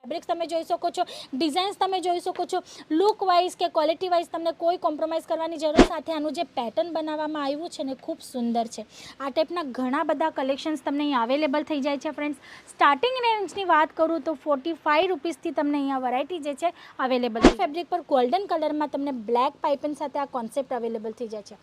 Fabrics તમે જોઈ શકો છો, ડિઝાઇન્સ તમે જોઈ શકો છો, લુક વાઇઝ કે ક્વોલિટી વાઇઝ તમને કોઈ કોમ્પ્રોમાઇઝ કરવાની જરૂર સાથે આનું જે પેટર્ન બનાવવામાં આવ્યું છે ને ખૂબ સુંદર છે. આ ટાઈપના ઘણા બધા કલેક્શન્સ તમને અહીં અવેલેબલ થઈ જાય છે ફ્રેન્ડ્સ. સ્ટાર્ટિંગ રેન્જની વાત કરું તો 45 રૂપીસથી તમને અહીંયા વેરાયટી જે છે અવેલેબલ છે. ફેબ્રિક પર ગોલ્ડન કલરમાં તમને બ્લેક પાઇપિંગ સાથે આ કોન્સેપ્ટ અવેલેબલ થઈ જાય છે.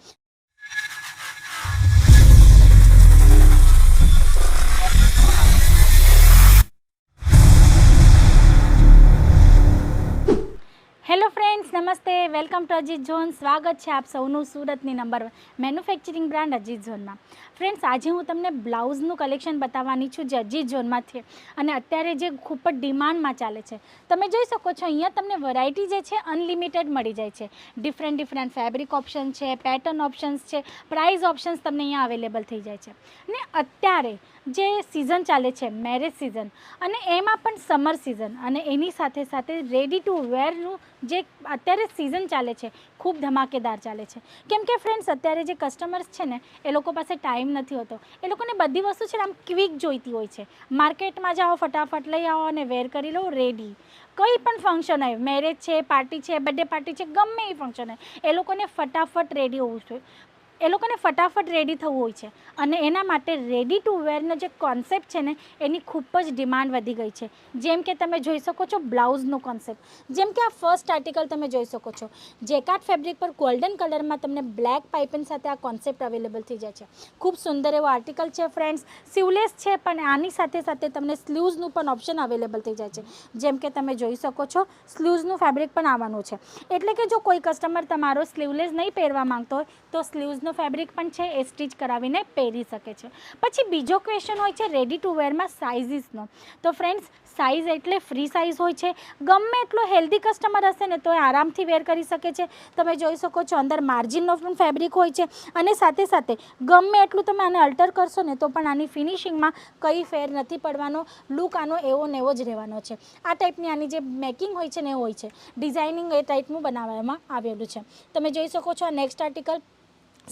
હેલો ફ્રેન્ડ્સ, નમસ્તે, વેલકમ ટુ અજીત ઝોન. સ્વાગત છે આપ સૌનું સુરતની નંબર 1 મેન્યુફેક્ચરિંગ બ્રાન્ડ અજીત ઝોનમાં. ફ્રેન્ડ્સ, આજે હું તમને બ્લાઉઝનું કલેક્શન બતાવવાની છું જે અજીત ઝોનમાંથી અને અત્યારે જે ખૂબ જ ડિમાન્ડમાં ચાલે છે. તમે જોઈ શકો છો અહીંયા તમને વેરાયટી જે છે અનલિમિટેડ મળી જાય છે. ડિફરન્ટ ફેબ્રિક ઓપ્શન છે, પેટર્ન ઓપ્શન્સ છે, પ્રાઇસ ઓપ્શન્સ તમને અહીંયા અવેલેબલ થઈ જાય છે. ને અત્યારે જે સિઝન ચાલે છે મેરેજ સિઝન અને એમાં પણ સમર સિઝન અને એની સાથે સાથે રેડી ટુ વેરનું જે અત્યારે સિઝન ચાલે છે ખૂબ ધમાકેદાર ચાલે છે. કેમ કે ફ્રેન્ડ્સ અત્યારે જે કસ્ટમર્સ છે ને એ લોકો પાસે ટાઈમ નથી હોતો. એ લોકોને બધી વસ્તુ છે ને આમ ક્વિક જોઈતી હોય છે. માર્કેટમાં જાઓ, ફટાફટ લઈ આવો અને વેર કરી લો, રેડી. કંઈ પણ ફંક્શન હોય, મેરેજ છે, પાર્ટી છે, બર્થડે પાર્ટી છે, ગમે એ ફંક્શન હોય, એ લોકોને ફટાફટ રેડી હોવું જોઈએ. એ લોકોને ફટાફટ રેડી થવું હોય છે અને એના માટે રેડી ટુ વેરનો જે કોન્સેપ્ટ છે ને એની ખૂબ જ ડિમાન્ડ વધી ગઈ છે. જેમ કે તમે જોઈ શકો છો બ્લાઉઝનો કોન્સેપ્ટ. જેમ કે આ ફર્સ્ટ આર્ટિકલ તમે જોઈ શકો છો, જેકાર્ડ ફેબ્રિક પર ગોલ્ડન કલરમાં તમને બ્લેક પાઇપિંગ સાથે આ કોન્સેપ્ટ અવેલેબલ થઈ જાય છે. ખૂબ સુંદર એવો આર્ટિકલ છે ફ્રેન્ડ્સ. સ્લીવલેસ છે પણ આની સાથે સાથે તમને સ્લીવ્સનું પણ ઓપ્શન અવેલેબલ થઈ જાય છે. જેમ કે તમે જોઈ શકો છો સ્લીવ્સનું ફેબ્રિક પણ આવવાનું છે. એટલે કે જો કોઈ કસ્ટમર તમારો સ્લીવલેસ નહીં પહેરવા માંગતો હોય તો સ્લીવ્સનો ફેબ્રિક પણ છે એ સ્ટિચ કરાવીને પહેરી શકે છે. પછી બીજો ક્વેશ્ચન હોય છે રેડી ટુ વેરમાં સાઇઝીસનો. તો ફ્રેન્ડ્સ, સાઇઝ એટલે ફ્રી સાઇઝ હોય છે. ગમે એટલો હેલ્ધી કસ્ટમર હશે ને તો એ આરામથી વેર કરી શકે છે. તમે જોઈ શકો છો અંદર માર્જિનનો પણ ફેબ્રિક હોય છે અને સાથે સાથે ગમે એટલું તમે આને અલ્ટર કરશો ને તો પણ આની ફિનિશિંગમાં કંઈ ફેર નથી પડવાનો. લુક આનો એવો ને એવો જ રહેવાનો છે. આ ટાઈપની આની જે મેકિંગ હોય છે ને એ હોય છે. ડિઝાઇનિંગ એ ટાઈપનું બનાવવામાં આવેલું છે. તમે જોઈ શકો છો આ નેક્સ્ટ આર્ટિકલ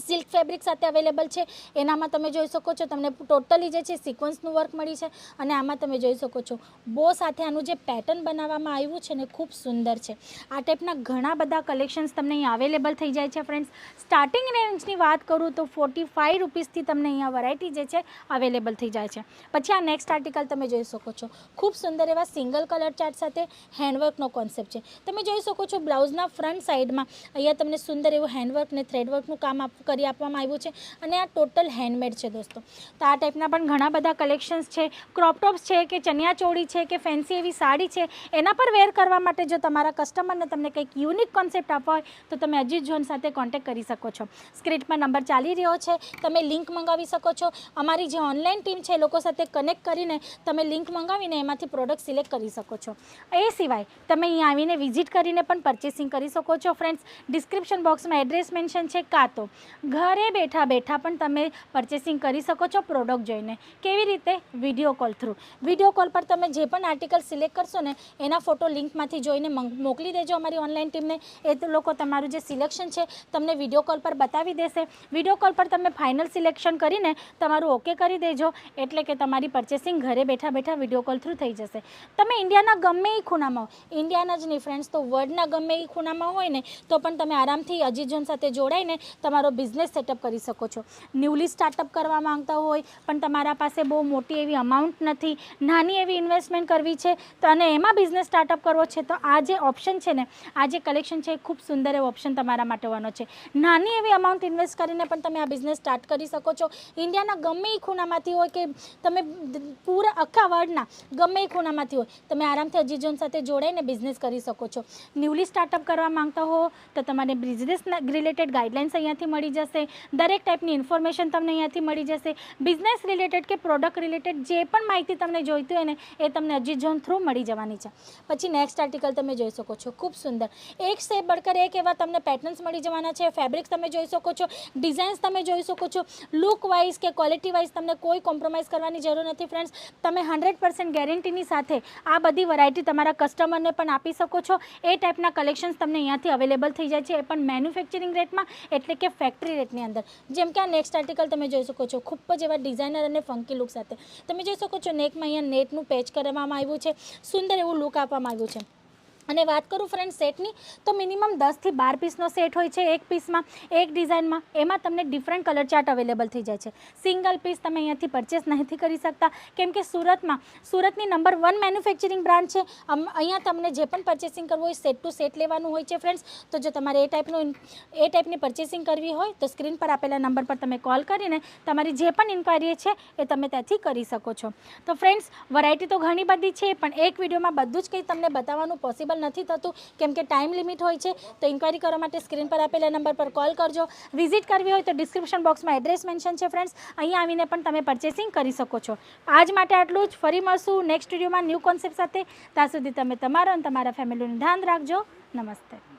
સિલ્ક ફેબ્રિક સાથે અવેલેબલ છે. એનામાં તમે જોઈ શકો છો તમને ટોટલી જે છે સિક્વન્સનું વર્ક મળી છે અને આમાં તમે જોઈ શકો છો બો સાથે આનું જે પેટર્ન બનાવવામાં આવ્યું છે ને ખૂબ સુંદર છે. આ ટાઈપના ઘણા બધા કલેક્શન્સ તમને અહીં અવેલેબલ થઈ જાય છે ફ્રેન્ડ્સ. સ્ટાર્ટિંગ રેન્જની વાત કરું તો 45 રૂપીસથી તમને અહીંયા વેરાયટી જે છે અવેલેબલ થઈ જાય છે. પછી આ નેક્સ્ટ આર્ટિકલ તમે જોઈ શકો છો ખૂબ સુંદર એવા સિંગલ કલર ચાર્ટ સાથે હેન્ડવર્કનો કોન્સેપ્ટ છે. તમે જોઈ શકો છો બ્લાઉઝના ફ્રન્ટ સાઈડમાં અહીંયા તમને સુંદર એવું હેન્ડવર્ક ને થ્રેડવર્કનું કામ કરી આપવામાં આવ્યું છે અને આ ટોટલ હેન્ડમેડ છે દોસ્તો. તો આ ટાઈપના પણ ઘણા બધા કલેક્શન્સ છે. ક્રોપ ટોપ્સ છે કે ચણિયા ચોળી છે કે ફેન્સી એવી સાડી છે, એના પર વેર કરવા માટે જો તમારા કસ્ટમરને તમને કંઈક યુનિક કોન્સેપ્ટ આપવા હોય તો તમે અજીત ઝોન સાથે કોન્ટેક્ટ કરી શકો છો. સ્ક્રીન પર નંબર ચાલી રહ્યો છે, તમે લિંક મંગાવી શકો છો. અમારી જે ઓનલાઈન ટીમ છે એ લોકો સાથે કનેક્ટ કરીને તમે લિંક મંગાવીને એમાંથી પ્રોડક્ટ સિલેક્ટ કરી શકો છો. એ સિવાય તમે અહીં આવીને વિઝિટ કરીને પણ પરચેસિંગ કરી શકો છો ફ્રેન્ડ્સ. ડિસ્ક્રિપ્શન બોક્સમાં એડ્રેસ મેન્શન છે. કાં તો ઘરે બેઠા બેઠા પણ તમે પરચેસિંગ કરી શકો છો પ્રોડક્ટ જોઈને. કેવી રીતે? Video call through. Video call પર તમે જે પણ આર્ટિકલ સિલેક્ટ કરશો ને એના ફોટો લિંકમાંથી જોઈને મોકલી દેજો અમારી ઓનલાઈન ટીમને. એ લોકો તમારું જે સિલેક્શન છે તમને વિડીયો કોલ પર બતાવી દેશે. વિડીયો કોલ પર તમે ફાઇનલ સિલેક્શન કરીને તમારું ઓકે કરી દેજો એટલે કે તમારી પરચેસિંગ ઘરે બેઠા બેઠા વિડીયો કોલ થ્રુ થઈ જશે. તમે ઇન્ડિયાના ગમે એ ખૂણામાં હોય, ઇન્ડિયાના જ નહીં ફ્રેન્ડ્સ તો વર્લ્ડના ગમે એ ખૂણામાં હોય ને તો પણ તમે આરામથી અજીત ઝોન સાથે જોડાઈને તમારો બિઝનેસ સેટઅપ કરી શકો છો. ન્યૂલી સ્ટાર્ટઅપ કરવા માંગતા હોય પણ તમારા પાસે બહુ મોટી એવી અમાઉન્ટ નથી, નાની એવી ઇન્વેસ્ટમેન્ટ કરવી છે તો અને એમાં બિઝનેસ સ્ટાર્ટઅપ કરવો છે તો આ જે ઓપ્શન છે ને, આ જે કલેક્શન છે એ ખૂબ સુંદર એવો ઓપ્શન તમારા માટે હોવાનો છે. નાની એવી અમાઉન્ટ ઇન્વેસ્ટ કરીને પણ તમે આ બિઝનેસ સ્ટાર્ટ કરી શકો છો. ઇન્ડિયાના ગમે એ ખૂણામાંથી હોય કે તમે પૂરા આખા વર્લ્ડના ગમે એ ખૂણામાંથી હોય, તમે આરામથી અજીત ઝોન સાથે જોડાઈને બિઝનેસ કરી શકો છો. ન્યૂલી સ્ટાર્ટઅપ કરવા માંગતા હો તો તમારે બિઝનેસ રિલેટેડ ગાઈડલાઇન્સ અહીંયાથી મળી જશે. દરેક ટાઈપની ઇન્ફોર્મેશન તમને અહીંયાથી મળી જશે. બિઝનેસ રિલેટેડ કે પ્રોડક્ટ રિલેટેડ જે પણ માહિતી તમને જોઈતી હોય ને એ તમને અજીત ઝોન થ્રુ મળી જવાની છે. પછી નેક્સ્ટ આર્ટિકલ તમે જોઈ શકો છો ખૂબ સુંદર એક સે બળકર એક એવા તમને પેટર્ન્સ મળી જવાના છે. ફેબ્રિક્સ તમે જોઈ શકો છો, ડિઝાઇન્સ તમે જોઈ શકો છો, લુક વાઇઝ કે ક્વોલિટી વાઇઝ તમને કોઈ કોમ્પ્રોમાઇઝ કરવાની જરૂર નથી ફ્રેન્ડ્સ. તમે 100% ગેરંટીની સાથે આ બધી વેરાયટી તમારા કસ્ટમરને પણ આપી શકો છો. એ ટાઈપના કલેક્શન્સ તમને અહીંયાથી અવેલેબલ થઈ જાય છે એ પણ મેન્યુફેક્ચરિંગ રેટમાં એટલે કે ફેક્ટરી ફેક્ટરી રેટની અંદર. જેમ કે આ નેક્સ્ટ આર્ટિકલ તમે જોઈ શકો છો, ખૂબ જ એવા ડિઝાઇનર અને ફંકી લુક સાથે તમે જોઈ શકો છો. નેકમાં અહીંયા નેટનું પેચ કરવામાં આવ્યું છે, સુંદર એવું લુક આપવામાં આવ્યું છે. અને વાત કરું ફ્રેન્ડ સેટની, તો મિનિમમ 10 થી 12 પીસનો સેટ હોય છે એક પીસમાં, એક ડિઝાઇનમાં. એમાં તમને ડિફરન્ટ કલર ચાર્ટ અવેલેબલ થઈ જાય છે. સિંગલ પીસ તમે અહીંયાથી પરચેસ નથી કરી શકતા, કેમ કે સુરતની નંબર 1 મેન્યુફેક્ચરિંગ બ્રાન્ડ છે. અહીંયા તમને જે પણ પરચેસિંગ કરવું હોય સેટ ટુ સેટ લેવાનું હોય છે ફ્રેન્ડ્સ. તો જો તમારે એ ટાઈપની પરચેસિંગ કરવી હોય તો સ્ક્રીન પર આપેલા નંબર પર તમે કોલ કરીને તમારી જે પણ ઇન્ક્વાયરી છે એ તમે ત્યાંથી કરી શકો છો. તો ફ્રેન્ડ્સ, વેરાયટી તો ઘણી બધી છે, પણ એક વિડીયોમાં બધું જ કંઈ તમને બતાવવાનું પોસિબલ નથી થતું, કેમ કે ટાઈમ લિમિટ હોય છે. તો ઇન્ક્વાયરી કરવા માટે સ્ક્રીન પર આપેલા નંબર પર કોલ કરજો. વિઝિટ કરવી હોય તો ડિસ્ક્રિપ્શન બોક્સમાં એડ્રેસ મેન્શન છે ફ્રેન્ડ્સ, અહીંયા આવીને પણ તમે પરચેસિંગ કરી શકો છો. આજ માટે આટલું જ. ફરી મળશું નેક્સ્ટ વિડીયોમાં ન્યૂ કોન્સેપ્ટ સાથે. ત્યાં સુધી તમે તમારો અને તમારા ફેમિલીનું ધ્યાન રાખજો. નમસ્તે.